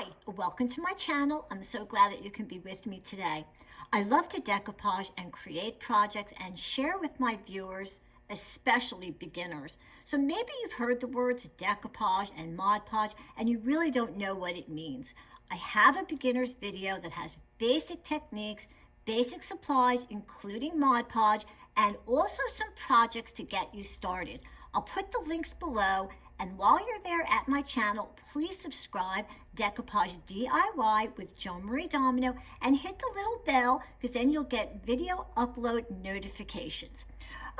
Hi, welcome to my channel. I'm so glad that you can be with me today. I love to decoupage and create projects and share with my viewers, especially beginners. So maybe you've heard the words decoupage and Mod Podge and you really don't know what it means. I have a beginner's video that has basic techniques, basic supplies, including Mod Podge, and also some projects to get you started. I'll put the links below, and while you're there at my channel, please subscribe, Decoupage D.I.Y. with Joan-Marie Domino, and hit the little bell because then you'll get video upload notifications.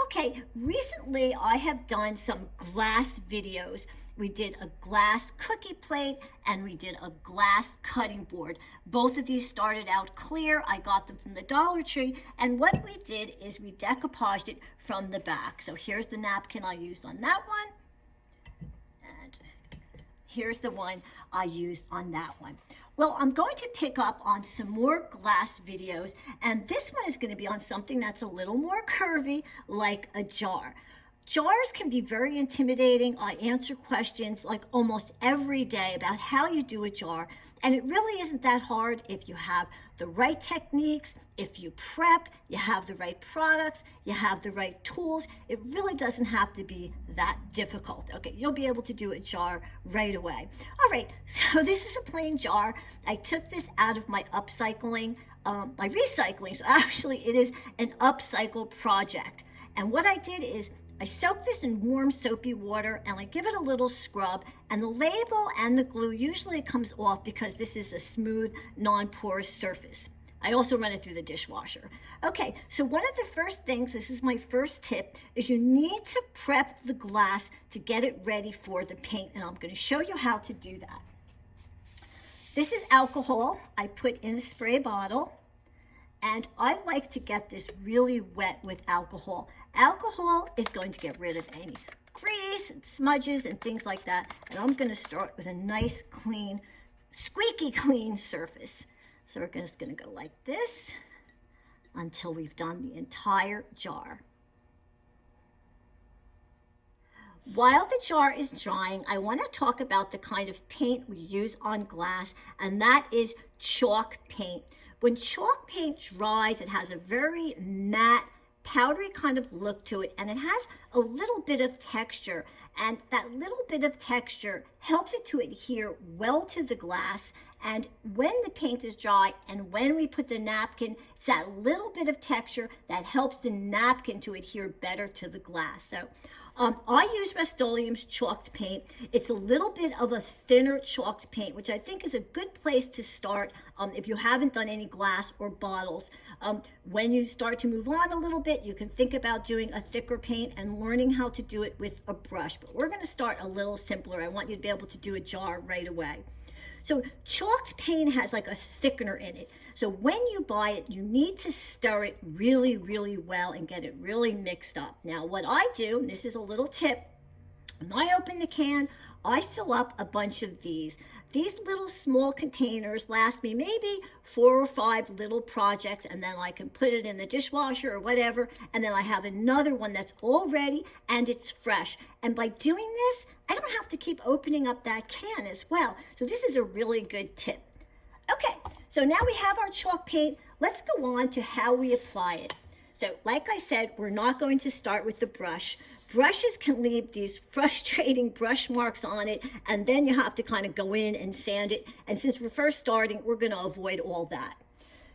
Okay, recently I have done some glass videos. We did a glass cookie plate and we did a glass cutting board. Both of these started out clear. I got them from the Dollar Tree, and what we did is we decoupaged it from the back. So here's the napkin I used on that one. And here's the one I used on that one. Well, I'm going to pick up on some more glass videos, and this one is going to be on something that's a little more curvy, like a jar. Jars can be very intimidating. I answer questions like almost every day about how you do a jar, and it really isn't that hard if you have the right techniques, if you prep, you have the right products, you have the right tools. It really doesn't have to be that difficult. Okay, you'll be able to do a jar right away. All right, so this is a plain jar. I took this out of my upcycling, my recycling, so actually it is an upcycle project. And what I did is I soak this in warm soapy water and I give it a little scrub, and the label and the glue usually comes off because this is a smooth, non-porous surface. I also run it through the dishwasher. Okay, so one of the first things, this is my first tip, is you need to prep the glass to get it ready for the paint, and I'm going to show you how to do that. This is alcohol I put in a spray bottle. And I like to get this really wet with alcohol. Alcohol is going to get rid of any grease and smudges and things like that. And I'm going to start with a nice, clean, squeaky clean surface. So we're just going to go like this until we've done the entire jar. While the jar is drying, I want to talk about the kind of paint we use on glass, and that is chalk paint. When chalk paint dries, it has a very matte, powdery kind of look to it, and it has a little bit of texture, and that little bit of texture helps it to adhere well to the glass. And when the paint is dry and when we put the napkin, it's that little bit of texture that helps the napkin to adhere better to the glass. So I use Rust-Oleum's chalked paint. It's a little bit of a thinner chalked paint, which I think is a good place to start if you haven't done any glass or bottles. When you start to move on a little bit, you can think about doing a thicker paint and learning how to do it with a brush. But we're going to start a little simpler. I want you to be able to do a jar right away. So chalked paint has like a thickener in it. So when you buy it, you need to stir it really, really well and get it really mixed up. Now what I do, and this is a little tip, when I open the can, I fill up a bunch of these. These little small containers last me maybe 4 or 5 little projects, and then I can put it in the dishwasher or whatever, and then I have another one that's all ready and it's fresh. And by doing this, I don't have to keep opening up that can as well. So this is a really good tip. Okay, so now we have our chalk paint. Let's go on to how we apply it. So like I said, we're not going to start with the brush. Brushes can leave these frustrating brush marks on it, and then you have to kind of go in and sand it. And since we're first starting, we're going to avoid all that.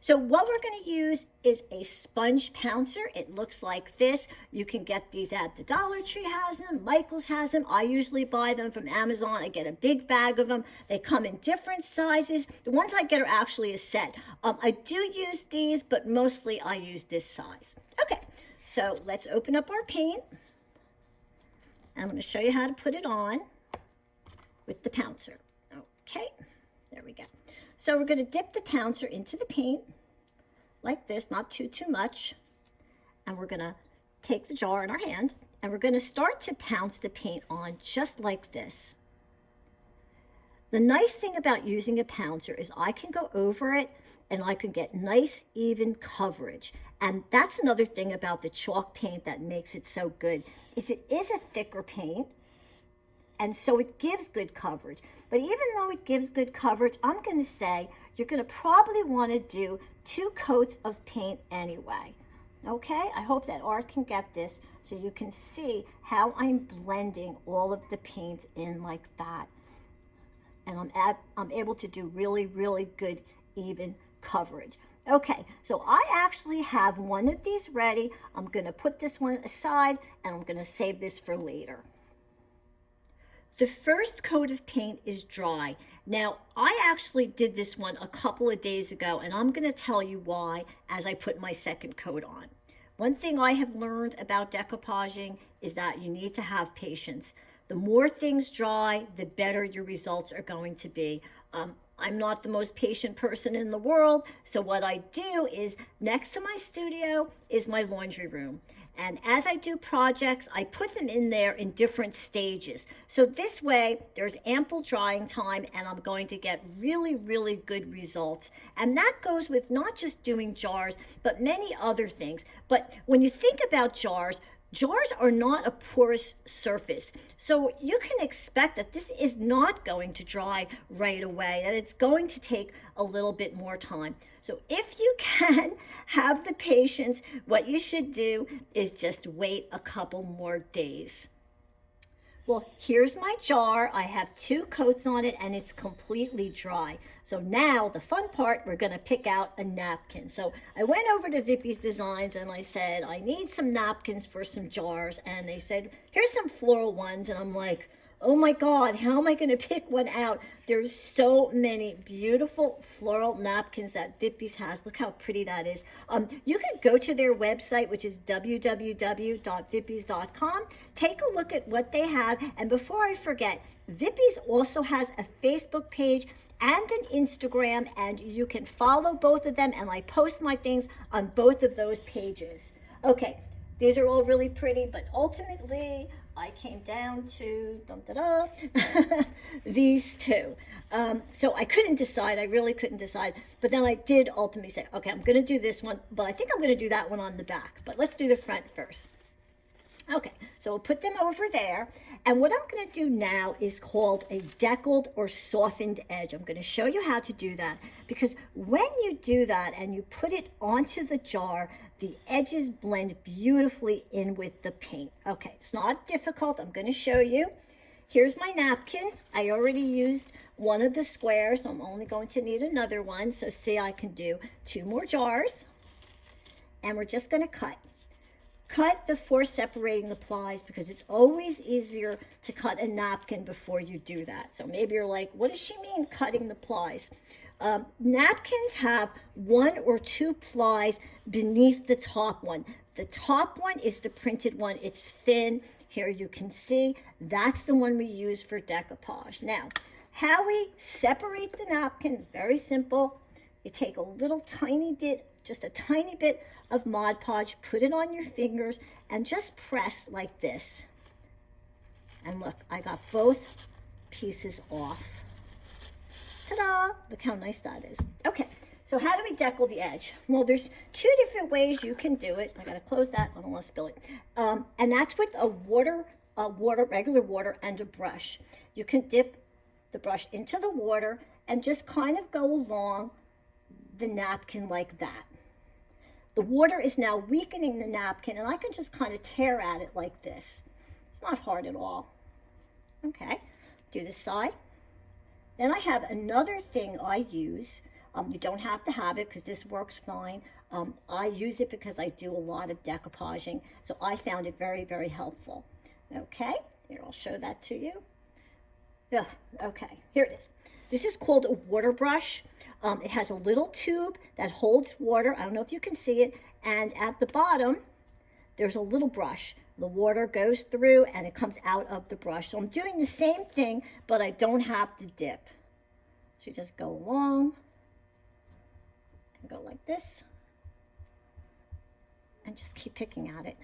So what we're going to use is a sponge pouncer. It looks like this. You can get these at the Dollar Tree has them, Michael's has them. I usually buy them from Amazon. I get a big bag of them. They come in different sizes. The ones I get are actually a set. I do use these, but mostly I use this size. Okay, so let's open up our paint. I'm going to show you how to put it on with the pouncer. Okay, there we go. So we're going to dip the pouncer into the paint like this, not too much. And we're going to take the jar in our hand and we're going to start to pounce the paint on just like this. The nice thing about using a pouncer is I can go over it and I can get nice even coverage. And that's another thing about the chalk paint that makes it so good, is it is a thicker paint. and so it gives good coverage. But even though it gives good coverage, I'm going to say you're going to probably want to do 2 coats of paint anyway. Okay, I hope that Art can get this so you can see how I'm blending all of the paint in like that. And I'm able to do really, really good even coverage. Okay, so I actually have one of these ready. I'm going to put this one aside and I'm going to save this for later. The first coat of paint is dry. Now, I actually did this one a couple of days ago, and I'm going to tell you why as I put my second coat on. One thing I have learned about decoupaging is that you need to have patience. The more things dry, the better your results are going to be. I'm not the most patient person in the world, so what I do is next to my studio is my laundry room. And as I do projects, I put them in there in different stages. So this way, there's ample drying time and I'm going to get really, really good results. And that goes with not just doing jars, but many other things. But when you think about jars, jars are not a porous surface. So you can expect that this is not going to dry right away, that it's going to take a little bit more time. So if you can have the patience, what you should do is just wait a couple more days. Well, here's my jar. I have 2 coats on it and it's completely dry. So now the fun part, we're going to pick out a napkin. So I went over to Vippy's Designs and I said, I need some napkins for some jars. And they said, here's some floral ones. And I'm like, oh my God, how am I going to pick one out? There's so many beautiful floral napkins that Vippy's has. Look how pretty that is. You can go to their website, which is www.vippys.com. Take a look at what they have. And before I forget, Vippy's also has a Facebook page and an Instagram, and you can follow both of them. And I post my things on both of those pages. Okay, these are all really pretty, but ultimately, I came down to these 2. So I couldn't decide. I really couldn't decide. But then I did ultimately say, okay, I'm going to do this one, but I think I'm going to do that one on the back. But let's do the front first. Okay, so we'll put them over there. And what I'm going to do now is called a deckled or softened edge. I'm going to show you how to do that because when you do that and you put it onto the jar, the edges blend beautifully in with the paint. Okay, it's not difficult. I'm going to show you. Here's my napkin. I already used one of the squares, so I'm only going to need another one. So see, I can do 2 more jars. And we're just going to cut. Cut before separating the plies because it's always easier to cut a napkin before you do that. So maybe you're like, what does she mean cutting the plies? Napkins have 1 or 2 plies beneath the top one. The top one is the printed one. It's thin. Here you can see that's the one we use for decoupage. Now, how we separate the napkin is very simple. You take a little tiny bit, just a tiny bit of Mod Podge, put it on your fingers, and just press like this. And look, I got both pieces off. Ta-da! Look how nice that is. Okay, so how do we deckle the edge? Well, there's 2 different ways you can do it. I gotta close that, I don't wanna spill it. And that's with regular water and a brush. You can dip the brush into the water and just kind of go along the napkin like that. The water is now weakening the napkin and I can just kind of tear at it like this. It's not hard at all. Okay, do this side. Then I have another thing I use. You don't have to have it because this works fine. I use it because I do a lot of decoupaging, so I found it very, very helpful. Okay, here, I'll show that to you. Ugh, okay, here it is. This is called a water brush. It has a little tube that holds water. I don't know if you can see it. And at the bottom, there's a little brush. The water goes through and it comes out of the brush. So I'm doing the same thing, but I don't have to dip. So you just go along and go like this and just keep picking at it.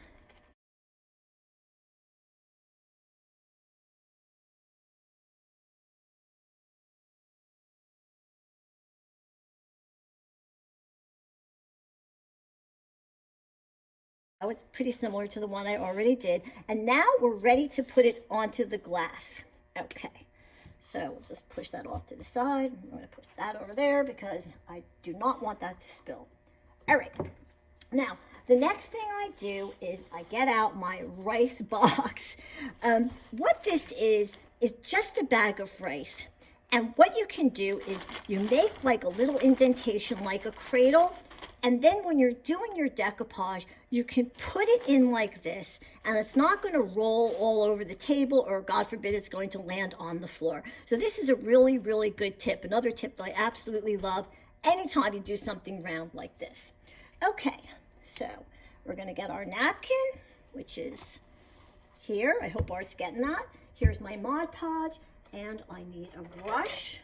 Oh, it's pretty similar to the one I already did. And now we're ready to put it onto the glass. Okay, so we'll just push that off to the side. I'm going to push that over there because I do not want that to spill. All right, now the next thing I do is I get out my rice box. What this is just a bag of rice. And what you can do is you make like a little indentation like a cradle. And then when you're doing your decoupage, you can put it in like this, and it's not going to roll all over the table, or God forbid it's going to land on the floor. So this is a really, really good tip. Another tip that I absolutely love anytime you do something round like this. Okay, so we're going to get our napkin, which is here. I hope Art's getting that. Here's my Mod Podge, and I need a brush.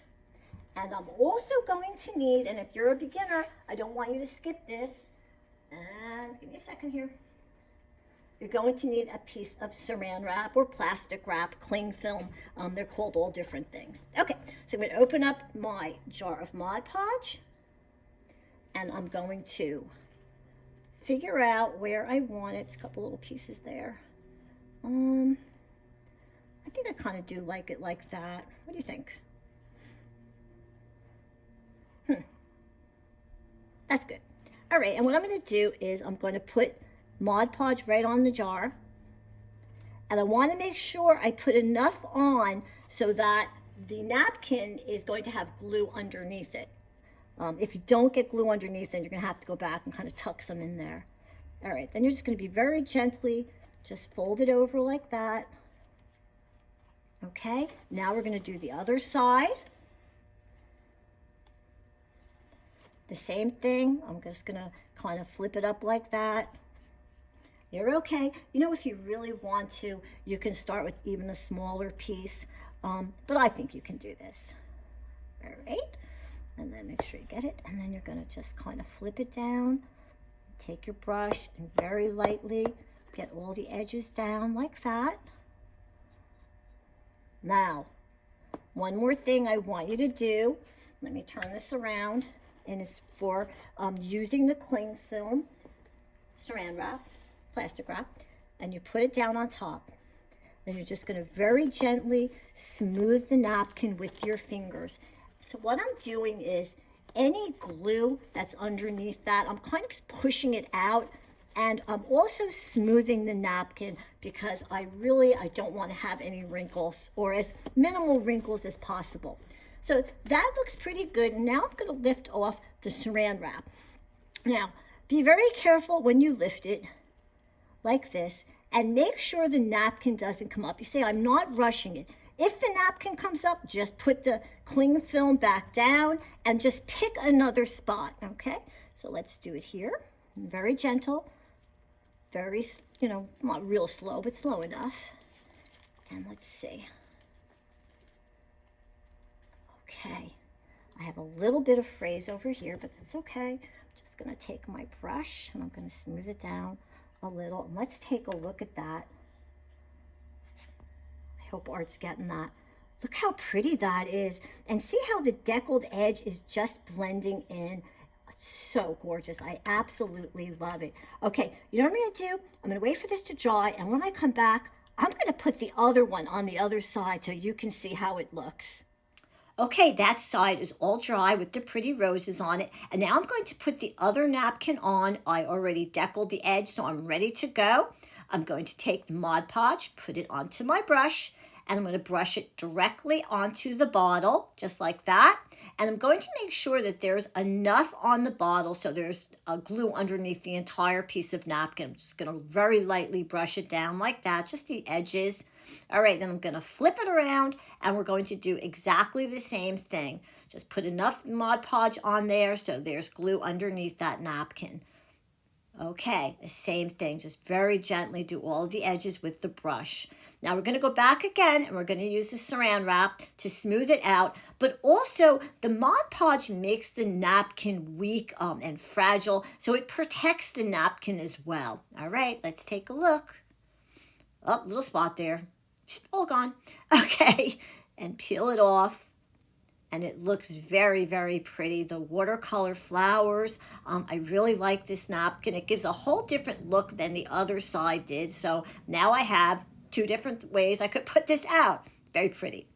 And I'm also going to need, and if you're a beginner, I don't want you to skip this. And give me a second here. You're going to need a piece of saran wrap or plastic wrap, cling film. They're called all different things. Okay, so I'm going to open up my jar of Mod Podge. And I'm going to figure out where I want it. It's a couple little pieces there. I think I kind of do like it like that. What do you think? That's good. All right, and what I'm going to do is I'm going to put Mod Podge right on the jar. And I want to make sure I put enough on so that the napkin is going to have glue underneath it. If you don't get glue underneath, then you're going to have to go back and kind of tuck some in there. All right, then you're just going to be very gently, just fold it over like that. Okay, now we're going to do the other side. The same thing. I'm just going to kind of flip it up like that. You're okay. You know, if you really want to, you can start with even a smaller piece. But I think you can do this. All right. And then make sure you get it. And then you're going to just kind of flip it down. Take your brush and very lightly get all the edges down like that. Now, one more thing I want you to do. Let me turn this around. And it's for using the cling film, saran wrap, plastic wrap, and you put it down on top. Then you're just going to very gently smooth the napkin with your fingers. So what I'm doing is any glue that's underneath that, I'm kind of pushing it out, and I'm also smoothing the napkin because I don't want to have any wrinkles, or as minimal wrinkles as possible. So that looks pretty good. Now I'm going to lift off the saran wrap. Now, be very careful when you lift it like this, and make sure the napkin doesn't come up. You say, I'm not rushing it. If the napkin comes up, just put the cling film back down and just pick another spot, okay? So let's do it here. Very gentle, very, not real slow, but slow enough. And let's see. Okay, I have a little bit of frays over here, but that's okay. I'm just going to take my brush and I'm going to smooth it down a little. And let's take a look at that. I hope Art's getting that. Look how pretty that is. And see how the deckled edge is just blending in. It's so gorgeous. I absolutely love it. Okay, you know what I'm going to do? I'm going to wait for this to dry, and when I come back, I'm going to put the other one on the other side so you can see how it looks. Okay, that side is all dry with the pretty roses on it. And now I'm going to put the other napkin on. I already deckled the edge, so I'm ready to go. I'm going to take the Mod Podge, put it onto my brush, and I'm going to brush it directly onto the bottle, just like that. And I'm going to make sure that there's enough on the bottle so there's a glue underneath the entire piece of napkin. I'm just going to very lightly brush it down like that, just the edges. All right, then I'm going to flip it around, and we're going to do exactly the same thing. Just put enough Mod Podge on there so there's glue underneath that napkin. Okay, the same thing. Just very gently do all of the edges with the brush. Now we're going to go back again, and we're going to use the saran wrap to smooth it out. But also, the Mod Podge makes the napkin weak and fragile, so it protects the napkin as well. All right, let's take a look. Oh, little spot there. All gone. Okay, and peel it off. And it looks very, very pretty. The watercolor flowers. I really like this napkin. It gives a whole different look than the other side did. So now I have two different ways I could put this out. Very pretty.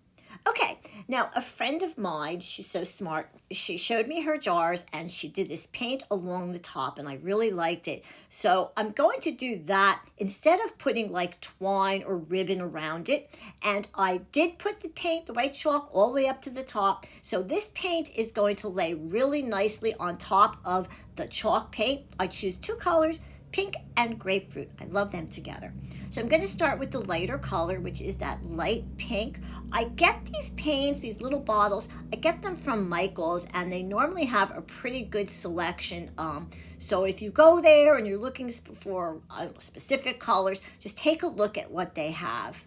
Okay, now a friend of mine, she's so smart, she showed me her jars and she did this paint along the top and I really liked it. So I'm going to do that instead of putting like twine or ribbon around it. And I did put the paint, the white chalk, all the way up to the top. So this paint is going to lay really nicely on top of the chalk paint. I choose two colors, pink and grapefruit. I love them together. So I'm going to start with the lighter color, which is that light pink. I get these paints, these little bottles, I get them from Michael's, and they normally have a pretty good selection. So if you go there and you're looking for specific colors, just take a look at what they have.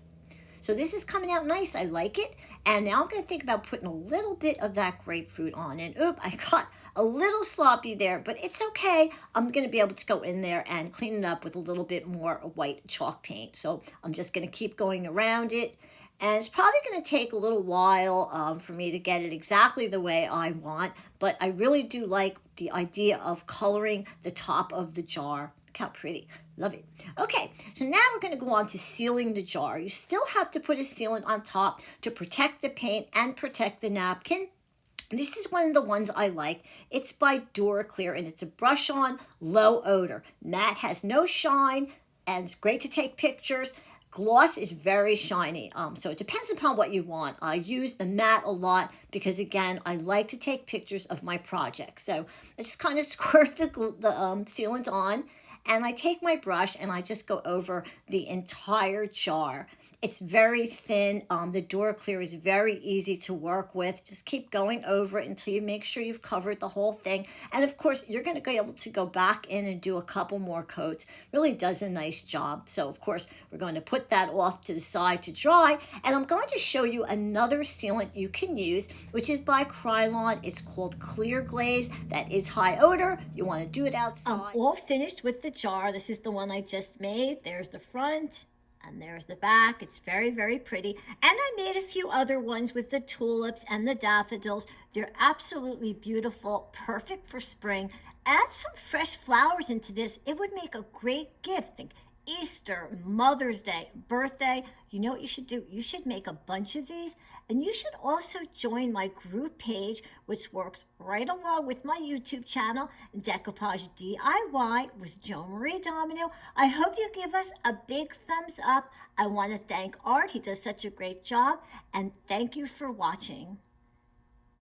So this is coming out nice. I like it. And now I'm going to think about putting a little bit of that grapefruit on. And oop, I got a little sloppy there, but it's okay. I'm going to be able to go in there and clean it up with a little bit more white chalk paint. So I'm just going to keep going around it. And it's probably going to take a little while for me to get it exactly the way I want. But I really do like the idea of coloring the top of the jar. Look how pretty. Love it. Okay, so now we're going to go on to sealing the jar. You still have to put a sealant on top to protect the paint and protect the napkin. This is one of the ones I like. It's by Decorative, and it's a brush-on, low odor. Matte has no shine, and it's great to take pictures. Gloss is very shiny, so it depends upon what you want. I use the matte a lot because, again, I like to take pictures of my projects. So I just kind of squirt the sealant on, and I take my brush and I just go over the entire jar. It's very thin. The Decoupage is very easy to work with. Just keep going over it until you make sure you've covered the whole thing. And of course, you're going to be able to go back in and do a couple more coats. Really does a nice job. So of course, we're going to put that off to the side to dry. And I'm going to show you another sealant you can use, which is by Krylon. It's called Clear Glaze. That is high odor. You want to do it outside. I'm all finished with the jar. This is the one I just made. There's the front. And there's the back. It's very, very pretty. And I made a few other ones with the tulips and the daffodils. They're absolutely beautiful, perfect for spring. Add some fresh flowers into this. It would make a great gift. Think Easter, Mother's Day, birthday. You know what you should do? You should make a bunch of these. And you should also join my group page, which works right along with my YouTube channel, Decoupage D.I.Y. with Joan-Marie Domino. I hope you give us a big thumbs up. I want to thank Art. He does such a great job. And thank you for watching.